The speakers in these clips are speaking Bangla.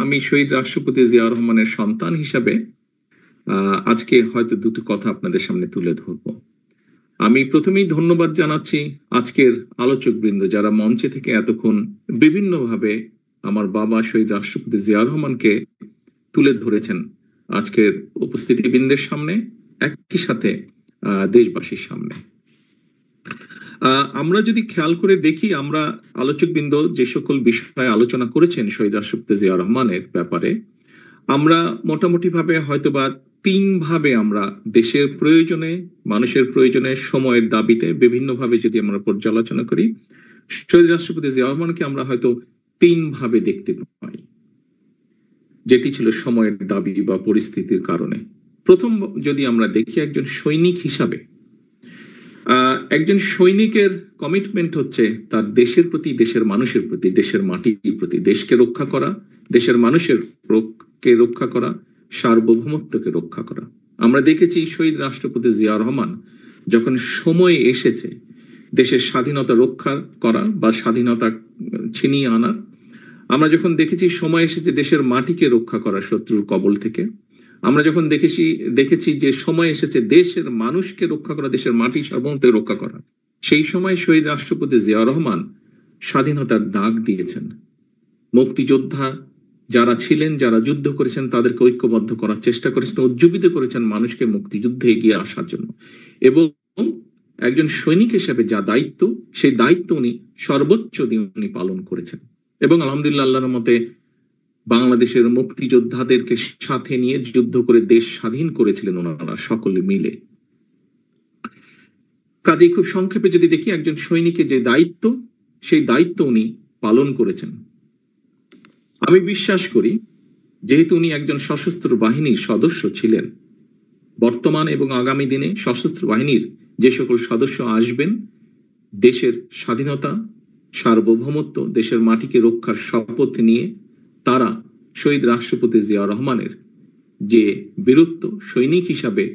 আমি শহীদ রাষ্ট্রপতি জিয়া রহমানের সন্তান হিসাবে আজকে হয়তো দুটো কথা আপনাদের সামনে তুলে ধরবো। আমি প্রথমেই ধন্যবাদ জানাচ্ছি আজকের আলোচক বৃন্দ যারা মঞ্চে থেকে এতক্ষণ বিভিন্নভাবে আমার বাবা শহীদ রাষ্ট্রপতি জিয়া রহমানকে তুলে ধরেছেন আজকের উপস্থিতিবৃন্দের সামনে, একই সাথে দেশবাসীর সামনে। আমরা যদি খেয়াল করে দেখি, আমরা আলোচকবৃন্দ যে সকল বিষয়ে আলোচনা করেছেন শহীদ রাষ্ট্রপতি জিয়া রহমানের ব্যাপারে, আমরা মোটামুটি ভাবে হয়তোবা তিন ভাবে আমরা দেশের প্রয়োজনে, মানুষের প্রয়োজনে, সময়ের দাবিতে বিভিন্নভাবে যদি আমরা পর্যালোচনা করি, শহীদ রাষ্ট্রপতি জিয়া রহমানকে আমরা হয়তো তিন ভাবে দেখতে পাই, যেটি ছিল সময়ের দাবি বা পরিস্থিতির কারণে। প্রথম যদি আমরা দেখি, একজন সৈনিক হিসাবে একজন সৈনিকের কমিটমেন্ট হচ্ছে তার দেশের প্রতি, দেশের মানুষের প্রতি, দেশের মাটির প্রতি, দেশকে রক্ষা করা, দেশের মানুষের রক্ষা করা, সার্বভৌমত্বকে রক্ষা করা। আমরা দেখেছি শহীদ রাষ্ট্রপতি জিয়া রহমান যখন সময় এসেছে দেশের স্বাধীনতা রক্ষা করা বা স্বাধীনতা ছিনিয়ে আনার, আমরা যখন দেখেছি সময় এসেছে দেশের মাটিকে রক্ষা করা শত্রুর কবল থেকে, আমরা যখন দেখেছি যে সময় এসেছে দেশের মানুষকে রক্ষা করা, দেশের মাটি সার্বভৌমত্ব রক্ষা করা, সেই সময় শহীদ রাষ্ট্রপতি জিয়া রহমান স্বাধীনতার ডাক দিয়েছেন। মুক্তিযোদ্ধা যারা ছিলেন, যারা যুদ্ধ করেছেন, তাদেরকে ঐক্যবদ্ধ করার চেষ্টা করেছেন, উজ্জীবিত করেছেন মানুষকে মুক্তিযুদ্ধে এগিয়ে আসার জন্য। এবং একজন সৈনিক হিসেবে যা দায়িত্ব, সেই দায়িত্ব উনি সর্বোচ্চ দিয়ে উনি পালন করেছেন। এবং আলহামদুলিল্লাহ, আল্লাহর মতে বাংলাদেশের মুক্তিযোদ্ধাদেরকে সাথে নিয়ে যুদ্ধ করে দেশ স্বাধীন করেছিলেন ওনারা সকলে মিলে। কাজেই খুব সংক্ষেপে যদি দেখি, একজন সৈনিকের যে দায়িত্ব, সেই দায়িত্ব উনি পালন করেছেন। আমি বিশ্বাস করি, যেহেতু উনি একজন সশস্ত্র বাহিনীর সদস্য ছিলেন, বর্তমান এবং আগামী দিনে সশস্ত্র বাহিনীর যে সকল সদস্য আসবেন, দেশের স্বাধীনতা, সার্বভৌমত্ব, দেশের মাটিকে রক্ষার শপথ নিয়ে তারা শহীদ রাষ্ট্রপতি জিয়া রহমানের যে বীরত্ব, সৈনিক হিসাবে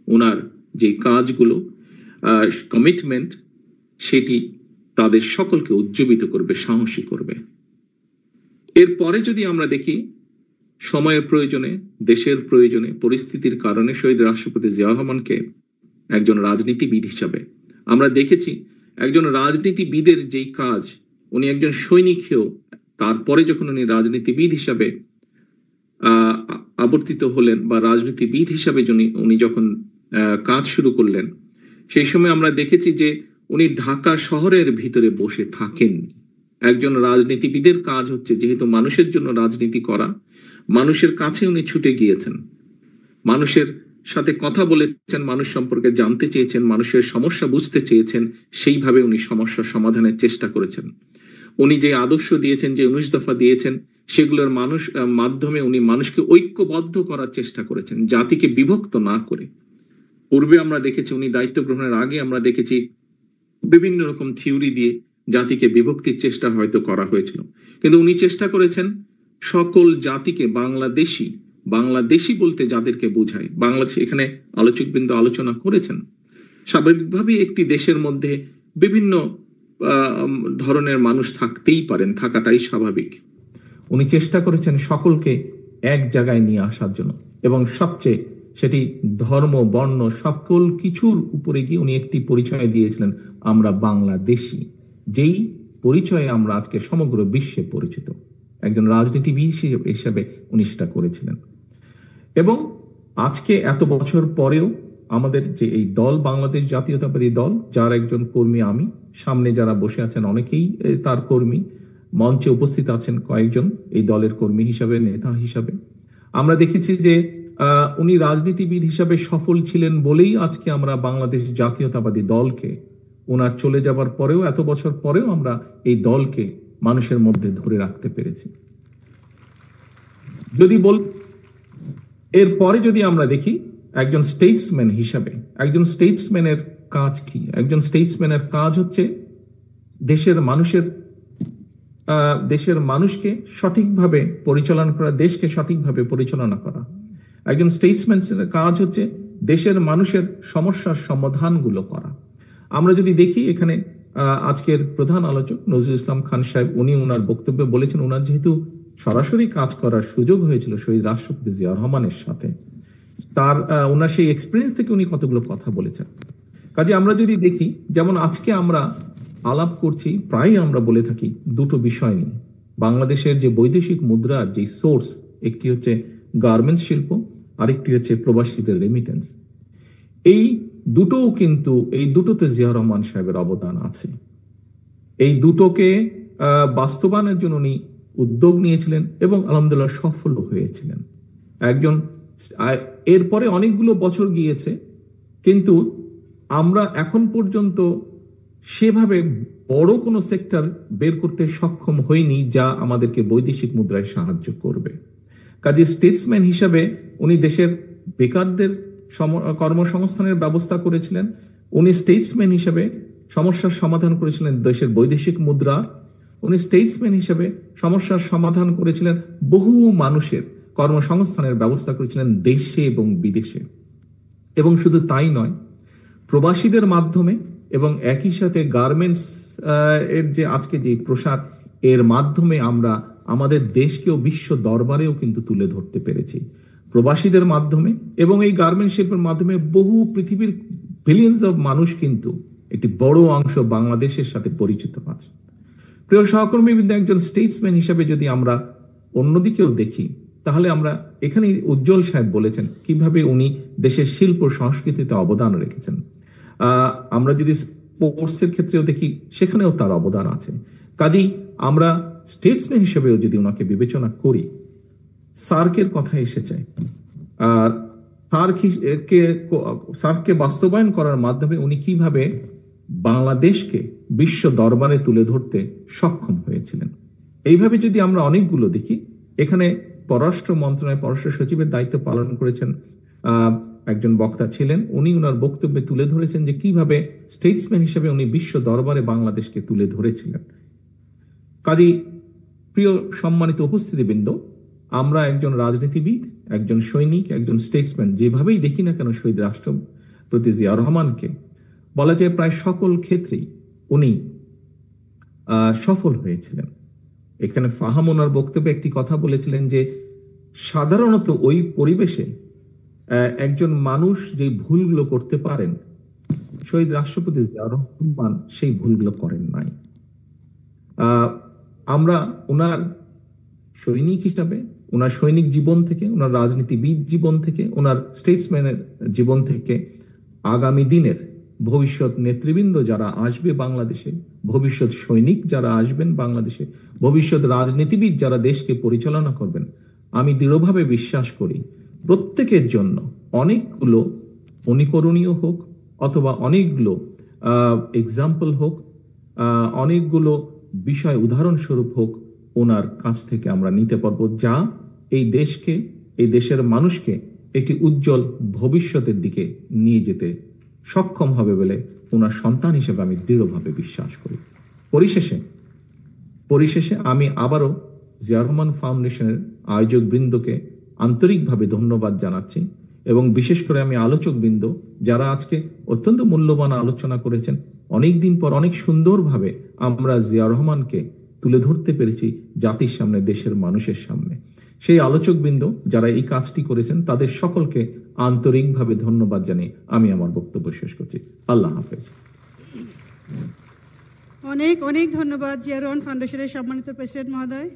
ওনার যে কাজগুলো, কমিটমেন্ট, সেটি তাদের সকলকে উজ্জীবিত করবে, সাহসী করবে। এরপরে যদি আমরা দেখি, সময়ের প্রয়োজনে, দেশের প্রয়োজনে, পরিস্থিতির কারণে শহীদ রাষ্ট্রপতি জিয়া রহমানকে একজন রাজনীতিবিদ হিসাবে আমরা দেখেছি। একজন রাজনীতিবিদের যেই কাজ, উনি একজন সৈনিক হয়েও তারপরে যখন উনি রাজনীতিবিদ হিসাবে আবর্তিত হলেন বা রাজনীতিবিদ হিসাবে উনি যখন কাজ শুরু করলেন, সেই সময় আমরা দেখেছি যে উনি ঢাকা শহরের ভিতরে বসে থাকেননি। একজন রাজনীতিবিদের কাজ হচ্ছে যেহেতু মানুষের জন্য রাজনীতি করা, মানুষের কাছে উনি ছুটে গিয়েছেন, মানুষের সাথে কথা বলেছেন, মানুষ সম্পর্কে জানতে চেয়েছেন, মানুষের সমস্যা বুঝতে চেয়েছেন, সেইভাবে উনি সমস্যা সমাধানের চেষ্টা করেছেন। উনি যে আদর্শ দিয়েছেন, যে 19 দফা দিয়েছেন, সেগুলোর মাধ্যমে উনি মানুষকে ঐক্যবদ্ধ করার চেষ্টা করেছেন, জাতিকে বিভক্ত না করে। পূর্বে আমরা দেখেছি উনি দায়িত্ব গ্রহণের আগে আমরা দেখেছি বিভিন্ন রকম থিওরি দিয়ে জাতিকে বিভক্তির চেষ্টা হয়তো করা হয়েছিল, কিন্তু উনি চেষ্টা করেছেন সকল জাতিকে বাংলাদেশি বলতে যাদেরকে বোঝায়, বাংলাদেশ, এখানে আলোচকবৃন্দ আলোচনা করেছেন, স্বাভাবিকভাবে একটি দেশের মধ্যে বিভিন্ন ধরনের মানুষ থাকতেই পারেন, থাকাটাই স্বাভাবিক। উনি চেষ্টা করেছেন সকলকে এক জায়গায় নিয়ে আসার জন্য, এবং সবচেয়ে সেটি ধর্ম, বর্ণ, সকল কিছুর উপরে গিয়ে উনি একটি পরিচয় দিয়েছিলেন, আমরা বাংলাদেশি, যেই পরিচয়ে আমরা আজকে সমগ্র বিশ্বে পরিচিত। একজন রাজনীতিবিদ হিসেবে উনি সেটা করেছিলেন। এবং আজকে এত বছর পরেও আমাদের যে এই দল, বাংলাদেশ জাতীয়তাবাদী দল, যার একজন কর্মী আমি, সামনে যারা বসে আছেন অনেকেই তার কর্মী, মঞ্চে উপস্থিত আছেন কয়েকজন এই দলের কর্মী হিসাবে, নেতা হিসাবে। আমরা দেখেছি যে উনি রাজনীতিবিদ হিসাবে সফল ছিলেন বলেই আজকে আমরা বাংলাদেশ জাতীয়তাবাদী দলকে, ওনার চলে যাবার পরেও, এত বছর পরেও আমরা এই দলকে মানুষের মধ্যে ধরে রাখতে পেরেছি। এরপরে যদি আমরা দেখি, একজন স্টেটসম্যান হিসাবে, একজন স্টেটসম্যানের কাজ কি? একজন স্টেটসম্যানের কাজ হচ্ছে দেশের মানুষকে সঠিকভাবে পরিচালনা করা, দেশকে সঠিকভাবে পরিচালনা করা। একজন স্টেটসম্যানের কাজ হচ্ছে দেশের মানুষের সমস্যার সমাধানগুলো করা। আমরা যদি দেখি, এখানে আজকের প্রধান আলোচক নজরুল ইসলাম খান সাহেব, উনি ওনার বক্তব্যে বলেছেন, ওনার যেহেতু সরাসরি কাজ করার সুযোগ হয়েছিল শহীদ রাষ্ট্রপতি জিয়া রহমানের সাথে, ওনার সেই এক্সপিরিয়েন্স থেকে উনি কতগুলো কথা বলেছেন। কাজে আমরা যদি দেখি, যেমন আজকে আমরা আলাপ করছি, প্রায় আমরা বলে থাকি দুটো বিষয় নিয়ে। বাংলাদেশের যে বৈদেশিক মুদ্রার যে সোর্স, একটি হচ্ছে গার্মেন্টস শিল্প, আরেকটি হচ্ছে প্রবাসীদের রেমিটেন্স। এই দুটোতে জিয়া রহমান সাহেবের অবদান আছে। এই দুটোকে বাস্তবায়নের জন্য উনি উদ্যোগ নিয়েছিলেন এবং আলহামদুলিল্লাহ সফল হয়েছিলেন। এরপরে অনেকগুলো বছর গিয়েছে, কিন্তু আমরা এখন পর্যন্ত সেভাবে বড় কোনো সেক্টর বের করতে সক্ষম হইনি যা আমাদেরকে বৈদেশিক মুদ্রায় সাহায্য করবে। কাজে স্টেটসম্যান হিসাবে উনি দেশের বেকারদের কর্মসংস্থানের ব্যবস্থা করেছিলেন। উনি স্টেটসম্যান হিসেবে সমস্যার সমাধান করেছিলেন দেশের বৈদেশিক মুদ্রা। উনি স্টেটসম্যান হিসেবে সমস্যার সমাধান করেছিলেন বহু মানুষের কর্মসংস্থানের ব্যবস্থা করেছিলেন দেশে এবং বিদেশে। এবং শুধু তাই নয়, প্রবাসীদের মাধ্যমে এবং একই সাথে গার্মেন্টস এর যে আজকে যে প্রসার, এর মাধ্যমে আমরা আমাদের দেশকেও বিশ্ব দরবারেও কিন্তু তুলে ধরতে পেরেছি প্রবাসীদের মাধ্যমে। এবং এই গার্মেন্ট শিল্পের মাধ্যমে বহু পৃথিবীর বিলিয়ন্স অফ মানুষ কিন্তু একটি বড় অংশ বাংলাদেশের সাথে পরিচিত আছে। প্রিয় সহকর্মীবৃন্দ, একজন স্টেটসম্যান হিসাবে যদি আমরা অন্যদিকেও দেখি, তাহলে আমরা এখানে উজ্জ্বল সাহেব বলেছেন কিভাবে উনি দেশের শিল্প সংস্কৃতিতে অবদান রেখেছেন। আমরা যদি স্পোর্টসের ক্ষেত্রেও দেখি, সেখানেও তার অবদান আছে। কাজেই আমরা স্টেটসম্যান হিসেবেও যদি ওনাকে বিবেচনা করি, সার্কের কথা এসেছে, সার্ককে বাস্তবায়ন করার মাধ্যমে উনি কিভাবে বাংলাদেশকে বিশ্ব দরবারে তুলে ধরতে সক্ষম হয়েছিলেন। এইভাবে যদি আমরা অনেকগুলো দেখি, এখানে পররাষ্ট্র মন্ত্রণালয়ের পররাষ্ট্র সচিবের দায়িত্ব পালন করেছেন একজন বক্তা ছিলেন। উনি ওনার বক্তব্যে তুলে ধরেছেন যে কিভাবে স্টেটসম্যান হিসেবে উনি বিশ্ব দরবারে বাংলাদেশকে তুলে ধরেছিলেন। কাজী প্রিয় সম্মানিত উপস্থিতিবৃন্দ, আমরা একজন রাজনীতিবিদ, একজন সৈনিক, একজন স্টেটসম্যান যেভাবেই দেখি না কেন, শহীদ রাষ্ট্রপতি জিয়া রহমানকে বলা যায় প্রায় সকল ক্ষেত্রেই উনি সফল হয়েছিলেন। এখানে ফাহাম ওনার বক্তব্যে একটি কথা বলেছিলেন যে সাধারণত ওই পরিবেশে একজন মানুষ যে ভুলগুলো করতে পারেন, শহীদ রাষ্ট্রপতি জিয়া রহমান সেই ভুলগুলো করেন নাই। আমরা ওনার সৈনিক হিসাবে, ওনার সৈনিক জীবন থেকে, ওনার রাজনীতিবিদ জীবন থেকে, ওনার স্টেটসম্যানের জীবন থেকে আগামী দিনের ভবিষ্যৎ নেতৃবৃন্দ যারা আসবে বাংলাদেশে, ভবিষ্যৎ সৈনিক যারা আসবেন বাংলাদেশে, ভবিষ্যৎ রাজনীতিবিদ যারা দেশকে পরিচালনা করবেন, আমি দৃঢ়ভাবে বিশ্বাস করি প্রত্যেকের জন্য অনেকগুলো অনুকরণীয় হোক অথবা অনেকগুলো এক্সাম্পল হোক, অনেকগুলো বিষয় উদাহরণস্বরূপ হোক, ওনার কাছ থেকে আমরা নিতে পারবো, যা এই দেশকে, এই দেশের মানুষকে একটি উজ্জ্বল ভবিষ্যতের দিকে নিয়ে যেতে সক্ষম হবে বলে ওনার সন্তান হিসেবে আমি দৃঢ়ভাবে বিশ্বাস করি। পরিশেষে আমি আবারও জিয়া রহমান ফাউন্ডেশনের আয়োজক বৃন্দকে আন্তরিকভাবে ধন্যবাদ জানাচ্ছি এবং বিশেষ করে আমি আলোচক বৃন্দ যারা আজকে অত্যন্ত মূল্যবান আলোচনা করেছেন। অনেকদিন পর অনেক সুন্দরভাবে আমরা জিয়া রহমানকে তুলে ধরতে পেরেছি জাতির সামনে, দেশের মানুষের সামনে। সেই আলোচক বৃন্দ যারা এই কাজটি করেছেন তাদের সকলকে আন্তরিকভাবে ধন্যবাদ জানিয়ে আমি আমার বক্তব্য শেষ করছি। আল্লাহ হাফেজ। অনেক অনেক ধন্যবাদ জিয়া রহমান ফাউন্ডেশনের সম্মানিত প্রেসিডেন্ট মহোদয়।